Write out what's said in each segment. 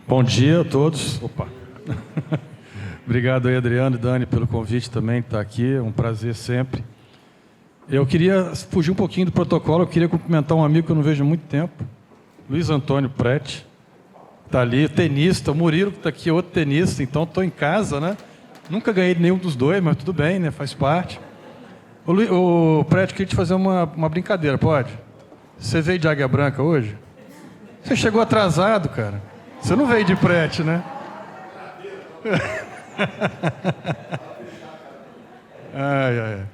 Bom dia a todos. Opa. Obrigado aí, Adriano e Dani, pelo convite também de estar aqui. É um prazer sempre. Eu queria fugir um pouquinho do protocolo. Eu queria cumprimentar um amigo que eu não vejo há muito tempo, Luiz Antônio Prete. Está ali, tenista. O Murilo, que está aqui, é outro tenista. Então, estou em casa, né? Nunca ganhei nenhum dos dois, mas tudo bem, né? Faz parte. O Prete, eu queria te fazer uma brincadeira, pode? Você veio de Águia Branca hoje? Você chegou atrasado, cara. Você não veio de Prete, né? Ai.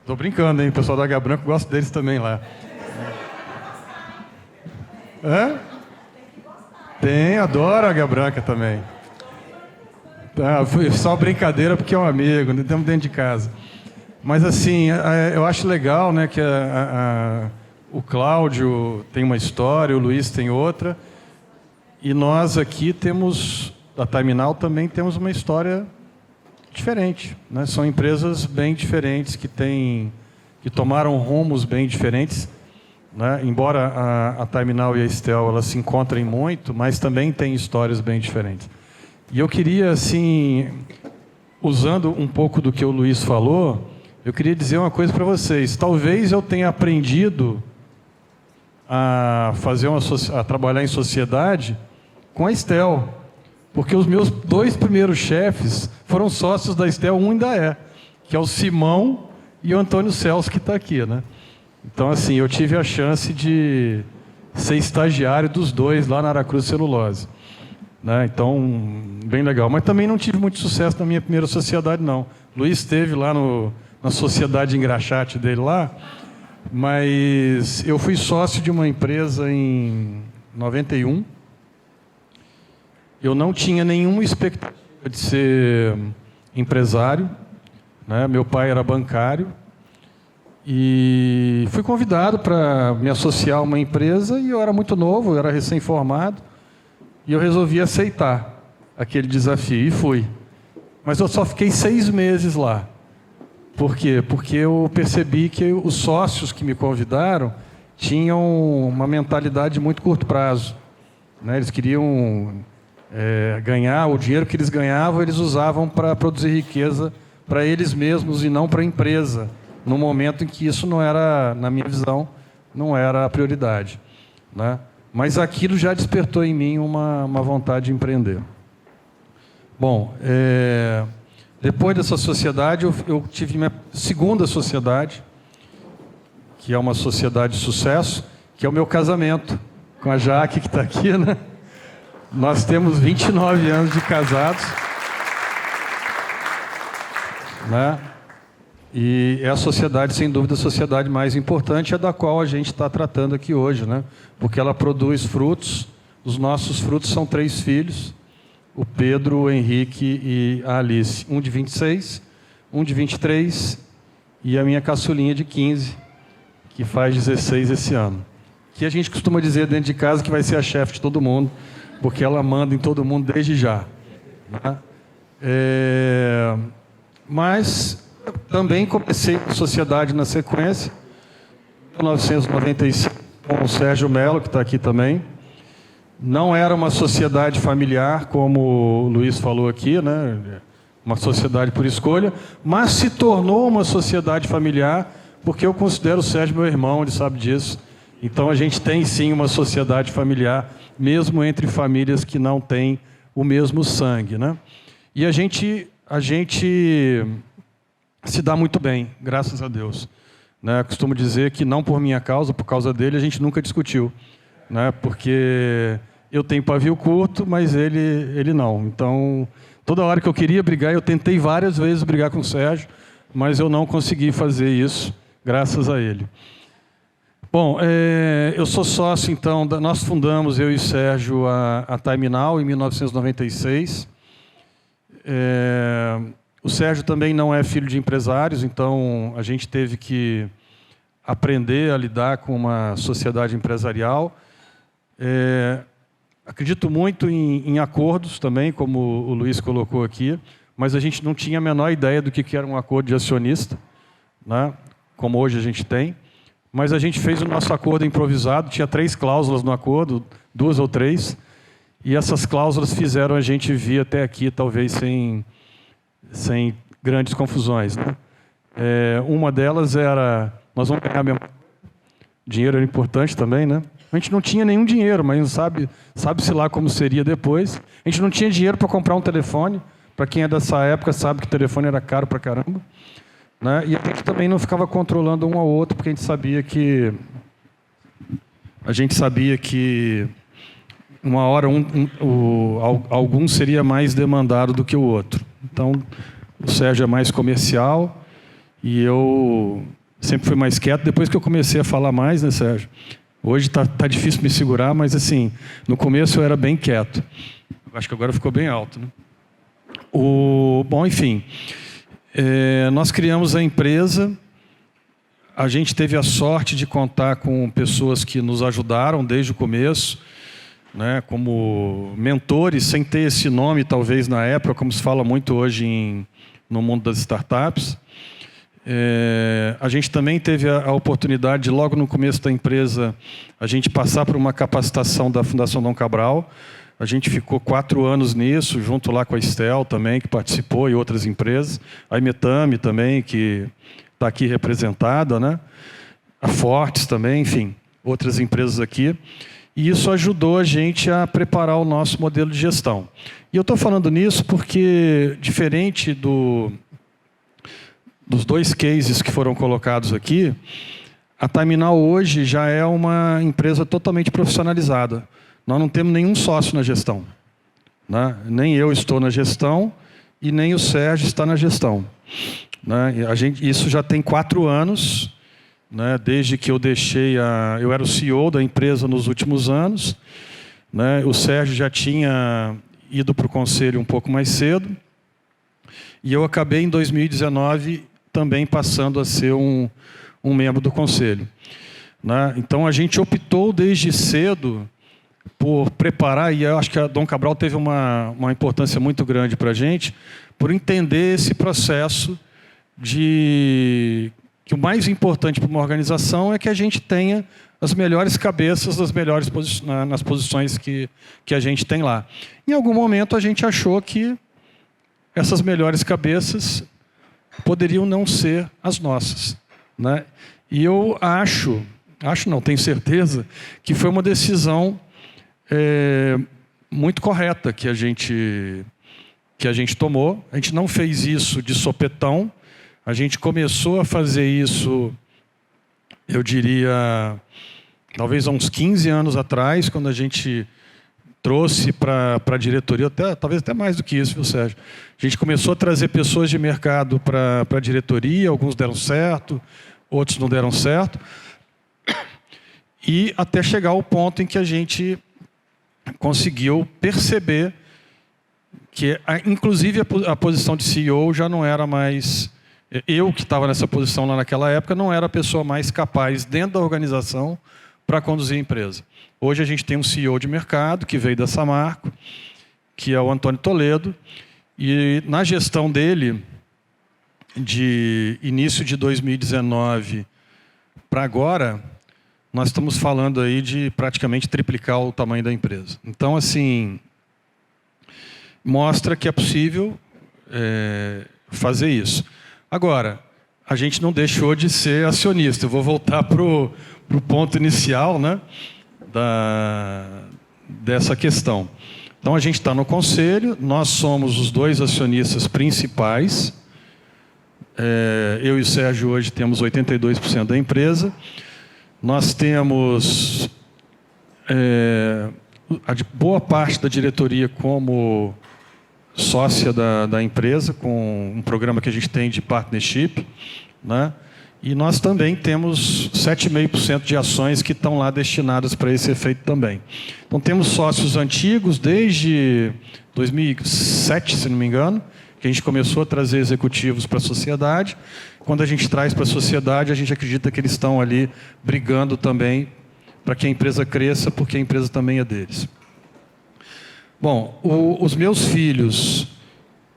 Tô brincando, hein? O pessoal da Águia Branca, gosto deles também lá. Hã? Tem, adoro a Águia Branca também. Tá, foi só brincadeira porque é um amigo, estamos dentro de casa. Mas assim, eu acho legal, né, que o Cláudio tem uma história, o Luiz tem outra. E nós aqui temos, da Terminal também temos uma história diferente, né? São empresas bem diferentes que tomaram rumos bem diferentes, né? Embora a Terminal e a Estel elas se encontrem muito, mas também têm histórias bem diferentes. E eu queria, assim, usando um pouco do que o Luiz falou, eu queria dizer uma coisa para vocês. Talvez eu tenha aprendido a trabalhar em sociedade com a Estel, porque os meus dois primeiros chefes foram sócios da Estel, um ainda é, que é o Simão e o Antônio Celso, que está aqui, né? Então, assim, eu tive a chance de ser estagiário dos dois lá na Aracruz Celulose, né? Então, bem legal. Mas também não tive muito sucesso na minha primeira sociedade, não. Luiz esteve lá na sociedade de engraxate dele lá, mas eu fui sócio de uma empresa em 91. Eu não tinha nenhuma expectativa de ser empresário, né? Meu pai era bancário e fui convidado para me associar a uma empresa e eu era muito novo, eu era recém-formado e eu resolvi aceitar aquele desafio e fui. Mas eu só fiquei 6 meses lá. Por quê? Porque eu percebi que os sócios que me convidaram tinham uma mentalidade de muito curto prazo, né? Eles queriam ganhar o dinheiro que eles ganhavam, eles usavam para produzir riqueza para eles mesmos e não para a empresa, no momento em que isso não era, na minha visão, não era a prioridade, né? Mas aquilo já despertou em mim uma vontade de empreender. Bom, depois dessa sociedade, eu tive minha segunda sociedade, que é uma sociedade de sucesso, que é o meu casamento com a Jaque, que está aqui, né? Nós temos 29 anos de casados, né? E é a sociedade, sem dúvida, a sociedade mais importante, é da qual a gente está tratando aqui hoje, né? Porque ela produz frutos. Os nossos frutos são 3 filhos, o Pedro, o Henrique e a Alice. Um de 26, um de 23 e a minha caçulinha de 15, que faz 16 esse ano. Que a gente costuma dizer dentro de casa que vai ser a chefe de todo mundo, porque ela manda em todo mundo desde já, né? Mas também comecei a sociedade na sequência, em 1995, com o Sérgio Mello, que está aqui também. Não era uma sociedade familiar, como o Luiz falou aqui, né? Uma sociedade por escolha, mas se tornou uma sociedade familiar, porque eu considero o Sérgio meu irmão, ele sabe disso. Então a gente tem sim uma sociedade familiar, mesmo entre famílias que não têm o mesmo sangue, né? E a gente se dá muito bem, graças a Deus, né? Costumo dizer que não por minha causa, por causa dele, a gente nunca discutiu, né? Porque eu tenho pavio curto, mas ele não. Então, toda hora que eu queria brigar, eu tentei várias vezes brigar com o Sérgio, mas eu não consegui fazer isso, graças a ele. Bom, eu sou sócio, então, nós fundamos, eu e o Sérgio, a Terminal em 1996. O Sérgio também não é filho de empresários, então a gente teve que aprender a lidar com uma sociedade empresarial. Acredito muito em acordos também, como o Luiz colocou aqui, mas a gente não tinha a menor ideia do que era um acordo de acionista, né? Como hoje a gente tem. Mas a gente fez o nosso acordo improvisado, tinha 3 cláusulas no acordo, 2 ou 3, E essas cláusulas fizeram a gente vir até aqui, talvez sem grandes confusões, né? Uma delas era, nós vamos ganhar mesmo. Dinheiro era importante também, né? A gente não tinha nenhum dinheiro, mas sabe-se lá como seria depois. A gente não tinha dinheiro para comprar um telefone. Para quem é dessa época sabe que o telefone era caro para caramba, né? E a gente também não ficava controlando um ao outro, porque a gente sabia que uma hora algum seria mais demandado do que o outro. Então, o Sérgio é mais comercial e eu sempre fui mais quieto. Depois que eu comecei a falar mais, né, Sérgio? Hoje tá difícil me segurar, mas assim, no começo eu era bem quieto. Acho que agora ficou bem alto, né? Bom, enfim, nós criamos a empresa. A gente teve a sorte de contar com pessoas que nos ajudaram desde o começo, né, como mentores, sem ter esse nome, talvez, na época, como se fala muito hoje no mundo das startups. A gente também teve a oportunidade de, logo no começo da empresa, a gente passar por uma capacitação da Fundação Dom Cabral. A gente ficou 4 anos nisso, junto lá com a Estel também, que participou, e outras empresas. A Imetame também, que está aqui representada, né? A Fortes também, enfim, outras empresas aqui. E isso ajudou a gente a preparar o nosso modelo de gestão. E eu estou falando nisso porque, diferente dos 2 cases que foram colocados aqui, a Timinal hoje já é uma empresa totalmente profissionalizada. Nós não temos nenhum sócio na gestão, né? Nem eu estou na gestão e nem o Sérgio está na gestão, né? Isso já tem 4 anos, né? Desde que eu eu era o CEO da empresa nos últimos anos, né? O Sérgio já tinha ido para o conselho um pouco mais cedo e eu acabei em 2019 também passando a ser um membro do conselho, né? Então a gente optou desde cedo por preparar, e eu acho que a Dom Cabral teve uma importância muito grande para a gente, por entender esse processo que o mais importante para uma organização é que a gente tenha as melhores cabeças nas posições que a gente tem lá. Em algum momento a gente achou que essas melhores cabeças poderiam não ser as nossas, né? E eu tenho certeza, que foi uma decisão muito correta que a gente tomou. A gente não fez isso de sopetão. A gente começou a fazer isso, eu diria, talvez há uns 15 anos atrás, quando a gente trouxe para a diretoria, talvez até mais do que isso, viu, Sérgio? A gente começou a trazer pessoas de mercado para a diretoria, alguns deram certo, outros não deram certo, e até chegar ao ponto em que a gente conseguiu perceber que, inclusive, a posição de CEO já não era mais... Eu, que estava nessa posição lá naquela época, não era a pessoa mais capaz, dentro da organização, para conduzir a empresa. Hoje a gente tem um CEO de mercado, que veio da Samarco, que é o Antônio Toledo, e na gestão dele, de início de 2019 para agora, nós estamos falando aí de praticamente triplicar o tamanho da empresa. Então, assim, mostra que é possível fazer isso. Agora, a gente não deixou de ser acionista. Eu vou voltar para o ponto inicial, né, dessa questão. Então, a gente está no conselho, nós somos os 2 acionistas principais. Eu e o Sérgio hoje temos 82% da empresa. Nós temos boa parte da diretoria como sócia da empresa, com um programa que a gente tem de partnership, né? E nós também temos 7,5% de ações que estão lá destinadas para esse efeito também. Então, temos sócios antigos desde 2007, se não me engano, que a gente começou a trazer executivos para a sociedade. Quando a gente traz para a sociedade, a gente acredita que eles estão ali brigando também para que a empresa cresça, porque a empresa também é deles. Bom, os meus filhos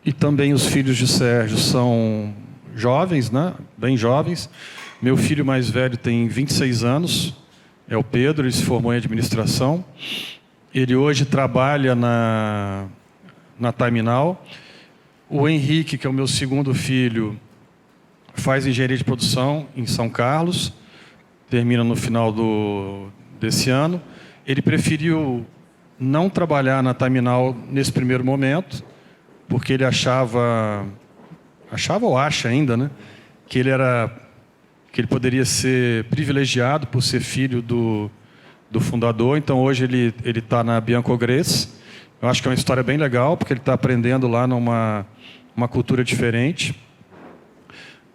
e também os filhos de Sérgio são jovens, né? Bem jovens. Meu filho mais velho tem 26 anos, é o Pedro, ele se formou em administração. Ele hoje trabalha na Terminal. O Henrique, que é o meu segundo filho, faz engenharia de produção em São Carlos, termina no final desse ano. Ele preferiu não trabalhar na Terminal nesse primeiro momento, porque ele achava ou acha ainda, né, que ele poderia ser privilegiado por ser filho do fundador. Então, hoje ele está na Bianco Gresse. Eu acho que é uma história bem legal, porque ele está aprendendo lá numa cultura diferente.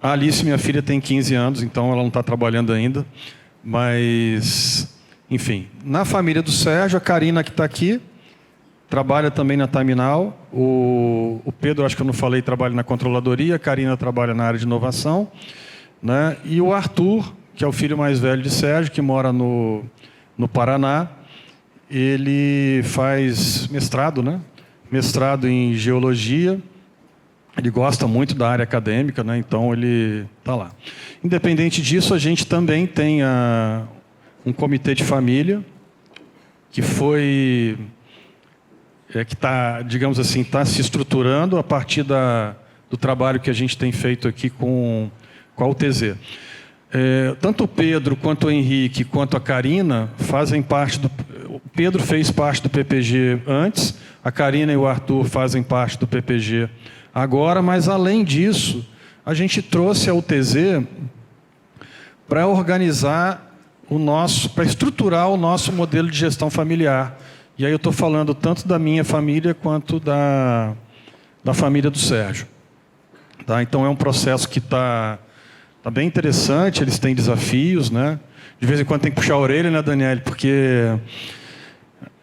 A Alice, minha filha, tem 15 anos, então ela não está trabalhando ainda. Mas, enfim, na família do Sérgio, a Karina, que está aqui, trabalha também na Terminal. O Pedro, acho que eu não falei, trabalha na controladoria. A Karina trabalha na área de inovação, né? E o Arthur, que é o filho mais velho de Sérgio, que mora no Paraná, ele faz mestrado, né? Mestrado em geologia. Ele gosta muito da área acadêmica, né? Então ele está lá. Independente disso, a gente também tem um comitê de família que está, digamos assim, está se estruturando a partir do trabalho que a gente tem feito aqui com a UTZ. Tanto o Pedro, quanto o Henrique, quanto a Karina fazem parte o Pedro fez parte do PPG antes, a Karina e o Arthur fazem parte do PPG agora, mas, além disso, a gente trouxe a UTZ para organizar para estruturar o nosso modelo de gestão familiar. E aí eu estou falando tanto da minha família quanto da família do Sérgio. Tá? Então, é um processo que está bem interessante, eles têm desafios, né? De vez em quando tem que puxar a orelha, né, Daniele? Porque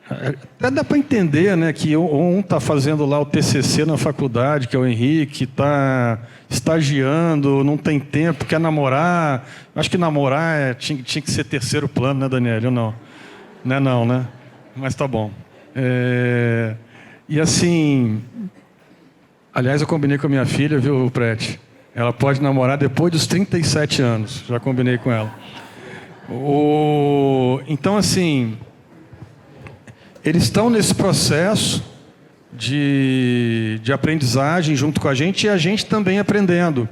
até dá para entender, né, que um está fazendo lá o TCC na faculdade, que é o Henrique, está estagiando, não tem tempo, quer namorar. Acho que namorar tinha que ser terceiro plano, né, Daniele? Ou não? Não, né? Mas tá bom. E assim, aliás, eu combinei com a minha filha, viu, Prete? Ela pode namorar depois dos 37 anos. Já combinei com ela. Então, assim, eles estão nesse processo de aprendizagem junto com a gente e a gente também aprendendo,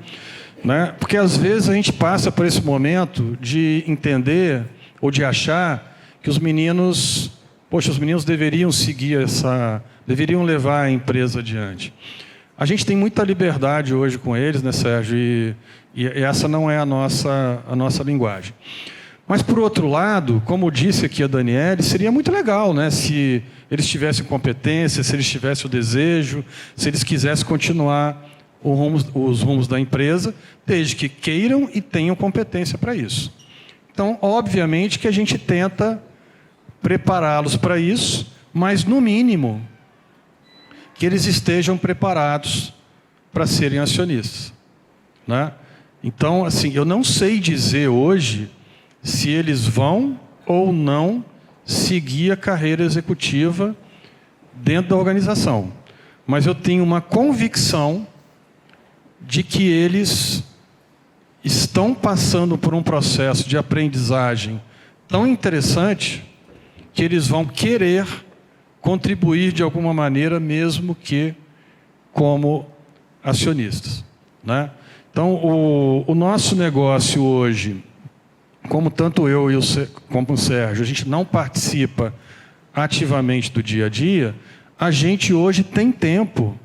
né? Porque, às vezes, a gente passa por esse momento de entender ou de achar que os meninos deveriam deveriam levar a empresa adiante. A gente tem muita liberdade hoje com eles, né, Sérgio? E essa não é a nossa linguagem. Mas, por outro lado, como disse aqui a Daniele, seria muito legal, né, se eles tivessem competência, se eles tivessem o desejo, se eles quisessem continuar os rumos da empresa, desde que queiram e tenham competência para isso. Então, obviamente que a gente tenta prepará-los para isso, mas, no mínimo, que eles estejam preparados para serem acionistas, né? Então, assim, eu não sei dizer hoje se eles vão ou não seguir a carreira executiva dentro da organização. Mas eu tenho uma convicção de que eles estão passando por um processo de aprendizagem tão interessante que eles vão querer contribuir de alguma maneira, mesmo que como acionistas, né? Então, o nosso negócio hoje, como tanto eu como o Sérgio, a gente não participa ativamente do dia a dia, a gente hoje tem tempo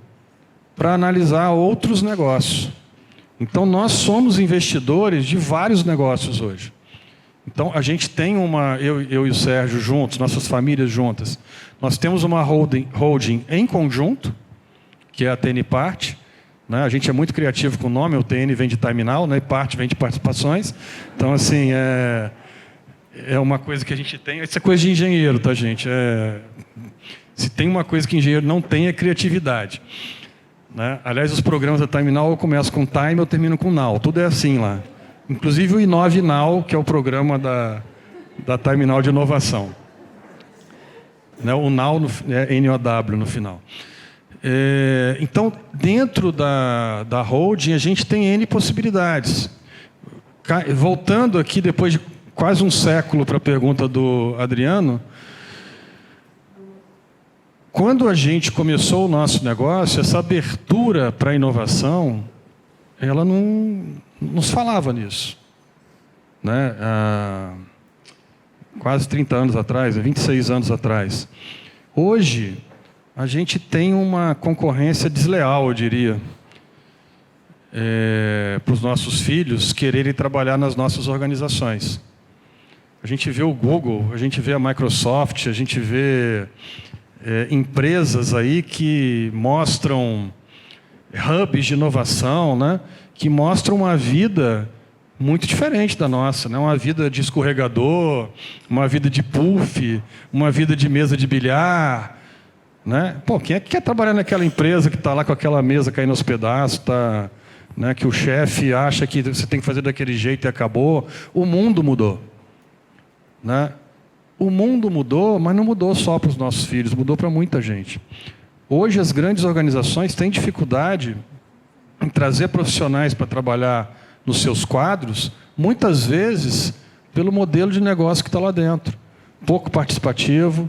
para analisar outros negócios. Então, nós somos investidores de vários negócios hoje. Então, a gente tem eu e o Sérgio juntos, nossas famílias juntas, nós temos uma holding em conjunto, que é a TN Part, né? A gente é muito criativo com o nome, o TN vem de terminal, né? E Part vem de participações. Então, assim, é uma coisa que a gente tem. Isso é coisa de engenheiro, tá, gente? Se tem uma coisa que engenheiro não tem, é criatividade, né? Aliás, os programas da Terminal eu começo com Time, eu termino com Now. Tudo é assim lá. Inclusive o Inove Now, que é o programa da Terminal de Inovação. Né? O Now é NOW no final. Então, dentro da holding, a gente tem N possibilidades. Voltando aqui, depois de quase um século, para a pergunta do Adriano, Quando a gente começou o nosso negócio, essa abertura para a inovação, ela não nos falava nisso. Né? Há quase 30 anos atrás, 26 anos atrás. Hoje, a gente tem uma concorrência desleal, eu diria, para os nossos filhos quererem trabalhar nas nossas organizações. A gente vê o Google, a gente vê a Microsoft, a gente vê empresas aí que mostram hubs de inovação, né, que mostram uma vida muito diferente da nossa, né? Uma vida de escorregador, uma vida de puff, uma vida de mesa de bilhar. Né? Pô, quem é que quer trabalhar naquela empresa que está lá com aquela mesa caindo aos pedaços, tá, né, que o chefe acha que você tem que fazer daquele jeito e acabou? O mundo mudou. Né? O mundo mudou, mas não mudou só para os nossos filhos, mudou para muita gente. Hoje as grandes organizações têm dificuldade em trazer profissionais para trabalhar nos seus quadros, muitas vezes pelo modelo de negócio que está lá dentro. Pouco participativo,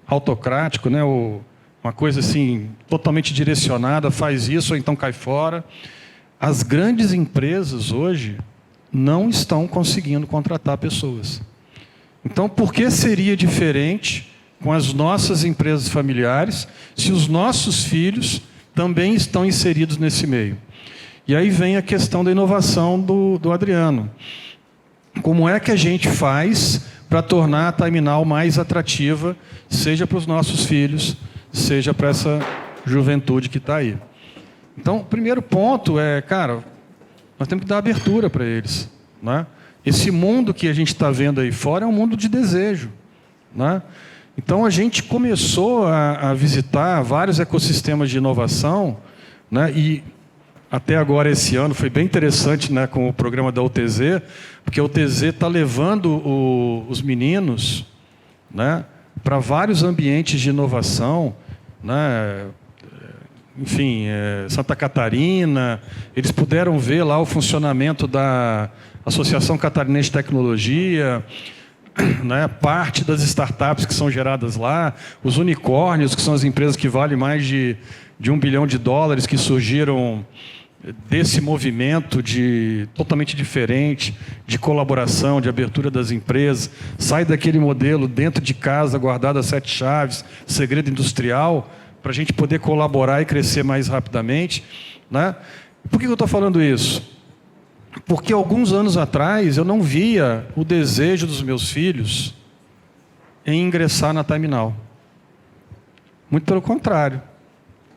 autocrático, né? Uma coisa assim, totalmente direcionada, faz isso ou então cai fora. As grandes empresas hoje não estão conseguindo contratar pessoas. Então, por que seria diferente com as nossas empresas familiares se os nossos filhos também estão inseridos nesse meio? E aí vem a questão da inovação do Adriano. Como é que a gente faz para tornar a Time-Now mais atrativa, seja para os nossos filhos, seja para essa juventude que está aí? Então, o primeiro ponto é, cara, nós temos que dar abertura para eles. Né? Esse mundo que a gente está vendo aí fora é um mundo de desejo. Né? Então, a gente começou a visitar vários ecossistemas de inovação, né? E até agora, esse ano, foi bem interessante, né, com o programa da UTZ, porque a UTZ está levando os meninos, né, para vários ambientes de inovação, né, enfim, Santa Catarina. Eles puderam ver lá o funcionamento da Associação Catarinense de Tecnologia, né, parte das startups que são geradas lá, os unicórnios, que são as empresas que valem mais de $1 bilhão que surgiram desse movimento totalmente diferente, de colaboração, de abertura das empresas, sai daquele modelo dentro de casa, guardado a 7 chaves, segredo industrial, para a gente poder colaborar e crescer mais rapidamente. Né? Por que eu estou falando isso? Porque alguns anos atrás eu não via o desejo dos meus filhos em ingressar na Time-Now. Muito pelo contrário.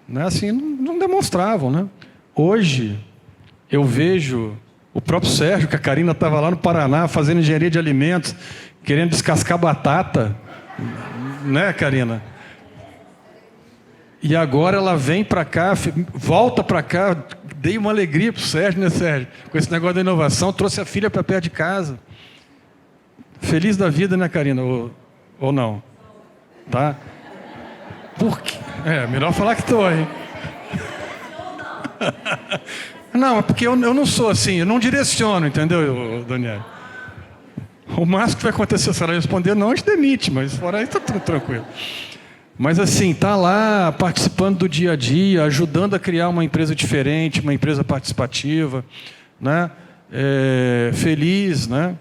Né? Assim, não demonstravam. Né? Hoje, eu vejo o próprio Sérgio, que a Karina estava lá no Paraná fazendo engenharia de alimentos, querendo descascar batata. Né, Karina? E agora ela vem para cá, volta para cá, dei uma alegria para o Sérgio, né, Sérgio? Com esse negócio da inovação, trouxe a filha para perto de casa. Feliz da vida, né, Karina? Ou não? Tá? Por quê? Melhor falar que estou, hein? Não, é porque eu não sou assim, eu não direciono, entendeu, Daniel? O máximo que vai acontecer se ela responder não, a gente demite, mas fora aí está tudo tranquilo. Mas assim, está lá participando do dia a dia, ajudando a criar uma empresa diferente, uma empresa participativa, né? Feliz, né?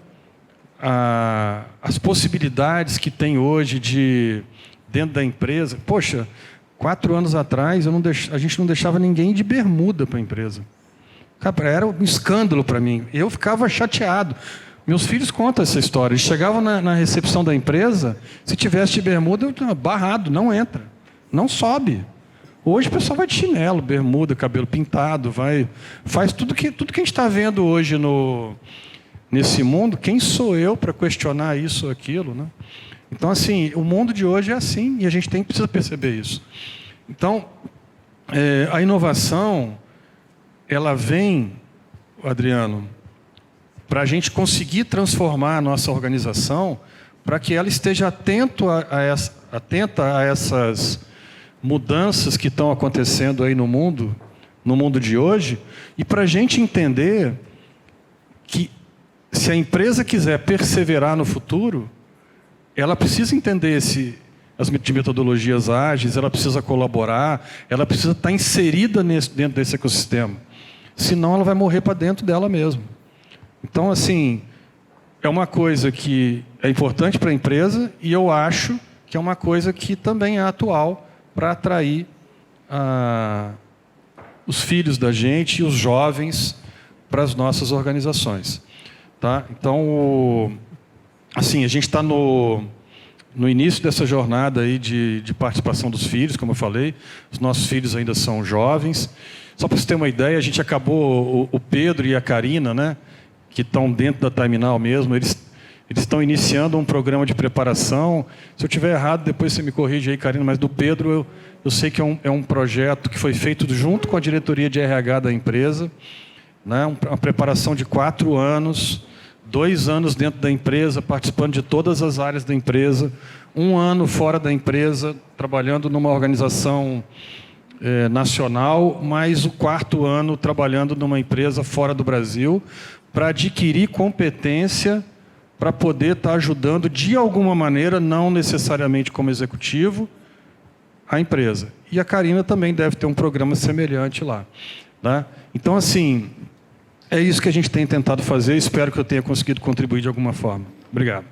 As possibilidades que tem hoje dentro da empresa. Poxa, 4 anos atrás a gente não deixava ninguém de bermuda para a empresa. Cara, era um escândalo para mim. Eu ficava chateado. Meus filhos contam essa história. Eles chegavam na recepção da empresa, se tivesse de bermuda, eu estava barrado, não entra, não sobe. Hoje o pessoal vai de chinelo, bermuda, cabelo pintado, faz tudo que a gente está vendo hoje nesse mundo. Quem sou eu para questionar isso ou aquilo? Né? Então, assim, o mundo de hoje é assim e a gente precisa perceber isso. Então, a inovação, ela vem, Adriano, para a gente conseguir transformar a nossa organização, para que ela esteja atenta a essas mudanças que estão acontecendo aí no mundo de hoje, e para a gente entender que se a empresa quiser perseverar no futuro, ela precisa entender de metodologias ágeis, ela precisa colaborar, ela precisa estar inserida dentro desse ecossistema. Senão ela vai morrer para dentro dela mesma. Então, assim, é uma coisa que é importante para a empresa e eu acho que é uma coisa que também é atual para atrair os filhos da gente e os jovens para as nossas organizações. Tá? Então, assim, a gente está no início dessa jornada aí de participação dos filhos, como eu falei. Os nossos filhos ainda são jovens. Só para você ter uma ideia, a gente acabou, o Pedro e a Karina, né, que estão dentro da Terminal mesmo, eles estão iniciando um programa de preparação. Se eu estiver errado, depois você me corrige aí, Karina, mas do Pedro eu sei que é um projeto que foi feito junto com a diretoria de RH da empresa, né, uma preparação de 4 anos, 2 anos dentro da empresa, participando de todas as áreas da empresa, 1 ano fora da empresa, trabalhando numa organização nacional, mais o 4º ano trabalhando numa empresa fora do Brasil, para adquirir competência para poder estar ajudando de alguma maneira, não necessariamente como executivo, a empresa. E a Karina também deve ter um programa semelhante lá. Tá? Então, assim, é isso que a gente tem tentado fazer. Espero que eu tenha conseguido contribuir de alguma forma. Obrigado.